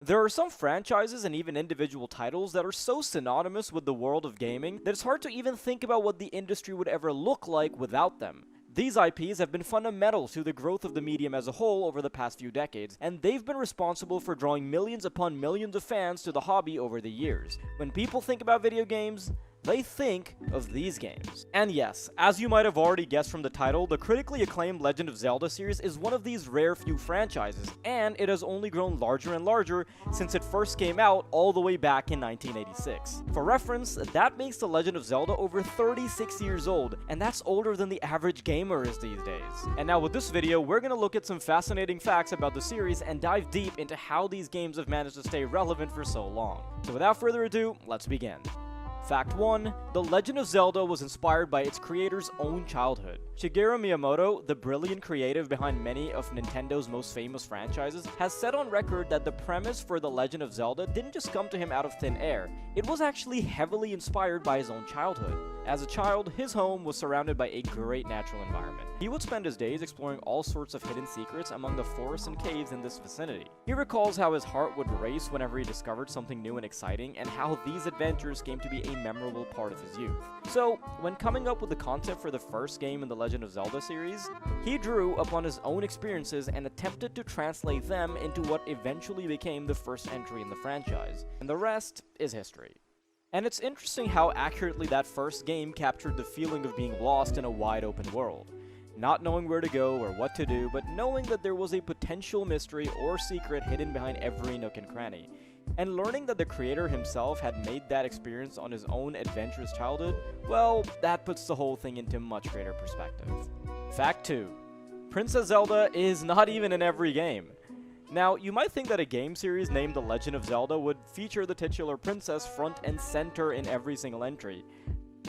There are some franchises and even individual titles that are so synonymous with the world of gaming that it's hard to even think about what the industry would ever look like without them. These IPs have been fundamental to the growth of the medium as a whole over the past few decades, and they've been responsible for drawing millions upon millions of fans to the hobby over the years. When people think about video games, they think of these games. And yes, as you might have already guessed from the title, the critically acclaimed Legend of Zelda series is one of these rare few franchises, and it has only grown larger and larger since it first came out all the way back in 1986. For reference, that makes The Legend of Zelda over 36 years old, and that's older than the average gamer is these days. And now with this video, we're gonna look at some fascinating facts about the series and dive deep into how these games have managed to stay relevant for so long. So without further ado, let's begin. Fact 1. The Legend of Zelda was inspired by its creator's own childhood. Shigeru Miyamoto, the brilliant creative behind many of Nintendo's most famous franchises, has said on record that the premise for The Legend of Zelda didn't just come to him out of thin air. It was actually heavily inspired by his own childhood. As a child, his home was surrounded by a great natural environment. He would spend his days exploring all sorts of hidden secrets among the forests and caves in this vicinity. He recalls how his heart would race whenever he discovered something new and exciting, and how these adventures came to be a memorable part of his youth. So, when coming up with the concept for the first game in the Legend of Zelda series, he drew upon his own experiences and attempted to translate them into what eventually became the first entry in the franchise. And the rest is history. And it's interesting how accurately that first game captured the feeling of being lost in a wide open world. Not knowing where to go or what to do, but knowing that there was a potential mystery or secret hidden behind every nook and cranny. And learning that the creator himself had made that experience on his own adventurous childhood, well, that puts the whole thing into much greater perspective. Fact 2. Princess Zelda is not even in every game. Now, you might think that a game series named The Legend of Zelda would feature the titular princess front and center in every single entry,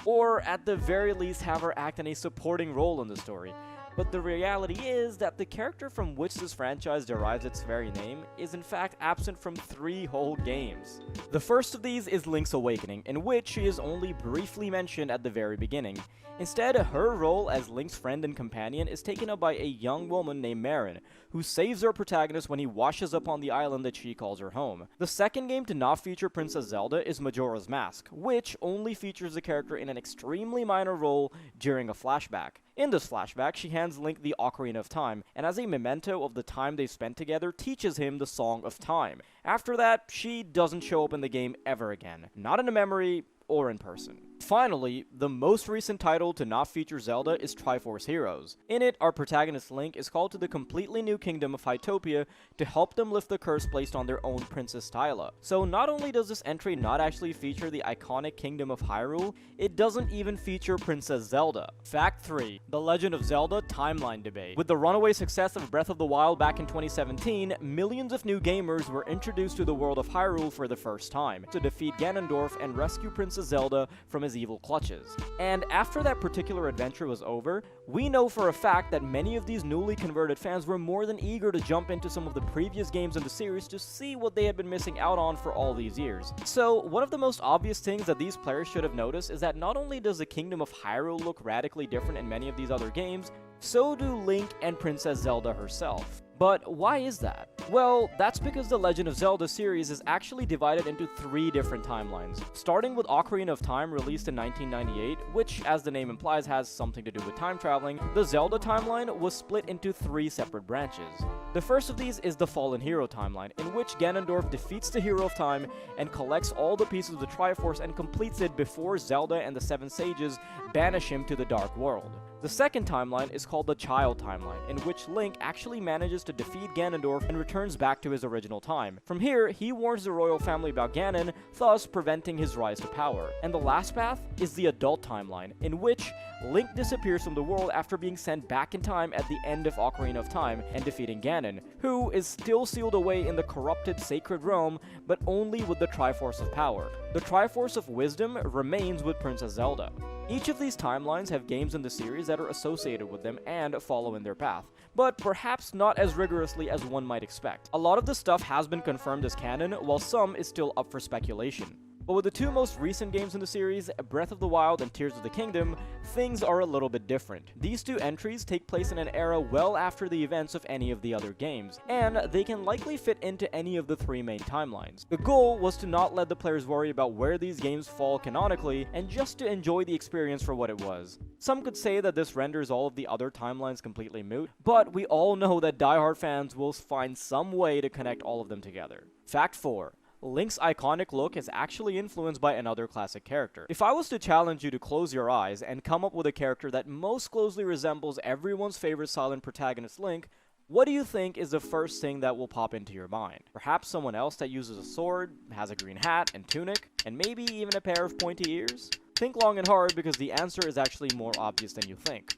or at the very least have her act in a supporting role in the story. But the reality is that the character from which this franchise derives its very name is in fact absent from 3 whole games. The first of these is Link's Awakening, in which she is only briefly mentioned at the very beginning. Instead, her role as Link's friend and companion is taken up by a young woman named Marin, who saves our protagonist when he washes up on the island that she calls her home. The second game to not feature Princess Zelda is Majora's Mask, which only features the character in an extremely minor role during a flashback. In this flashback, she hands Link the Ocarina of Time, and as a memento of the time they spent together, teaches him the Song of Time. After that, she doesn't show up in the game ever again, not in a memory or in person. Finally, the most recent title to not feature Zelda is Triforce Heroes. In it, our protagonist Link is called to the completely new kingdom of Hytopia to help them lift the curse placed on their own Princess Hyla. So not only does this entry not actually feature the iconic kingdom of Hyrule, it doesn't even feature Princess Zelda. Fact 3. The Legend of Zelda timeline debate. With the runaway success of Breath of the Wild back in 2017, millions of new gamers were introduced to the world of Hyrule for the first time, to defeat Ganondorf and rescue Princess Zelda from his evil clutches. And after that particular adventure was over, we know for a fact that many of these newly converted fans were more than eager to jump into some of the previous games in the series to see what they had been missing out on for all these years. So, one of the most obvious things that these players should have noticed is that not only does the Kingdom of Hyrule look radically different in many of these other games, so do Link and Princess Zelda herself. But why is that? Well, that's because the Legend of Zelda series is actually divided into 3 different timelines. Starting with Ocarina of Time, released in 1998, which, as the name implies, has something to do with time traveling, the Zelda timeline was split into 3 separate branches. The first of these is the Fallen Hero timeline, in which Ganondorf defeats the Hero of Time and collects all the pieces of the Triforce and completes it before Zelda and the 7 Sages banish him to the Dark World. The second timeline is called the Child timeline, in which Link actually manages to defeat Ganondorf and returns back to his original time. From here, he warns the royal family about Ganon, thus preventing his rise to power. And the last path is the Adult timeline, in which Link disappears from the world after being sent back in time at the end of Ocarina of Time and defeating Ganon, who is still sealed away in the corrupted Sacred Realm, but only with the Triforce of Power. The Triforce of Wisdom remains with Princess Zelda. Each of these timelines have games in the series that are associated with them and follow in their path, but perhaps not as rigorously as one might expect. A lot of the stuff has been confirmed as canon, while some is still up for speculation. But with the two most recent games in the series, Breath of the Wild and Tears of the Kingdom, things are a little bit different. These two entries take place in an era well after the events of any of the other games, and they can likely fit into any of the three main timelines. The goal was to not let the players worry about where these games fall canonically, and just to enjoy the experience for what it was. Some could say that this renders all of the other timelines completely moot, but we all know that diehard fans will find some way to connect all of them together. Fact 4. Link's iconic look is actually influenced by another classic character. If I was to challenge you to close your eyes and come up with a character that most closely resembles everyone's favorite silent protagonist Link, what do you think is the first thing that will pop into your mind? Perhaps someone else that uses a sword, has a green hat and tunic, and maybe even a pair of pointy ears? Think long and hard, because the answer is actually more obvious than you think.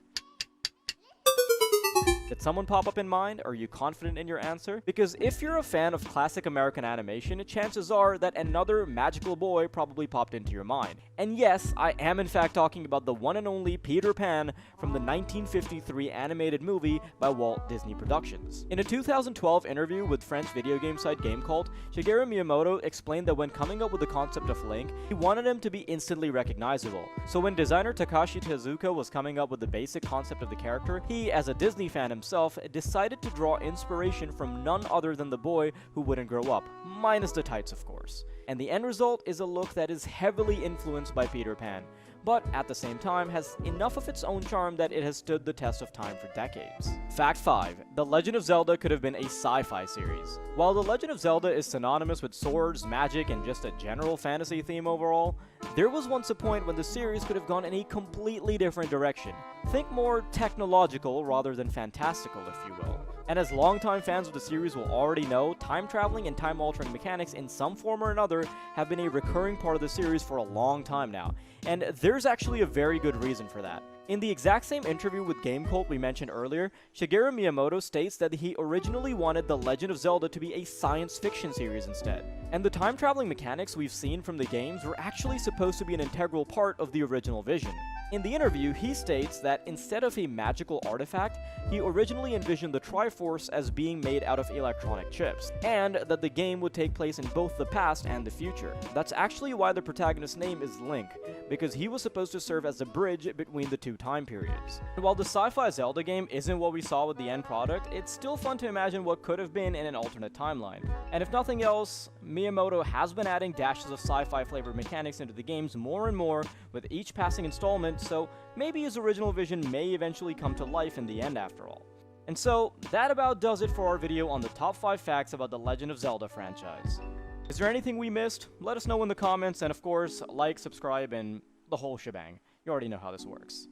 Did someone pop up in mind? Are you confident in your answer? Because if you're a fan of classic American animation, chances are that another magical boy probably popped into your mind. And yes, I am in fact talking about the one and only Peter Pan from the 1953 animated movie by Walt Disney Productions. In a 2012 interview with French video game site GameCult, Shigeru Miyamoto explained that when coming up with the concept of Link, he wanted him to be instantly recognizable. So when designer Takashi Tezuka was coming up with the basic concept of the character, he, as a Disney fan himself, decided to draw inspiration from none other than the boy who wouldn't grow up, minus the tights of course. And the end result is a look that is heavily influenced by Peter Pan, but at the same time has enough of its own charm that it has stood the test of time for decades. Fact 5. The Legend of Zelda could have been a sci-fi series. While The Legend of Zelda is synonymous with swords, magic, and just a general fantasy theme overall, there was once a point when the series could have gone in a completely different direction. Think more technological rather than fantastical, if you will. And as longtime fans of the series will already know, time traveling and time-altering mechanics in some form or another have been a recurring part of the series for a long time now, and there's actually a very good reason for that. In the exact same interview with GameCult we mentioned earlier, Shigeru Miyamoto states that he originally wanted The Legend of Zelda to be a science fiction series instead. And the time-traveling mechanics we've seen from the games were actually supposed to be an integral part of the original vision. In the interview, he states that instead of a magical artifact, he originally envisioned the Triforce as being made out of electronic chips, and that the game would take place in both the past and the future. That's actually why the protagonist's name is Link, because he was supposed to serve as a bridge between the two time periods. And while the Sci-Fi Zelda game isn't what we saw with the end product, it's still fun to imagine what could have been in an alternate timeline. And if nothing else, Miyamoto has been adding dashes of sci-fi flavored mechanics into the games more and more with each passing installment, so maybe his original vision may eventually come to life in the end after all. And so, that about does it for our video on the top 5 facts about the Legend of Zelda franchise. Is there anything we missed? Let us know in the comments, and of course, like, subscribe, and the whole shebang. You already know how this works.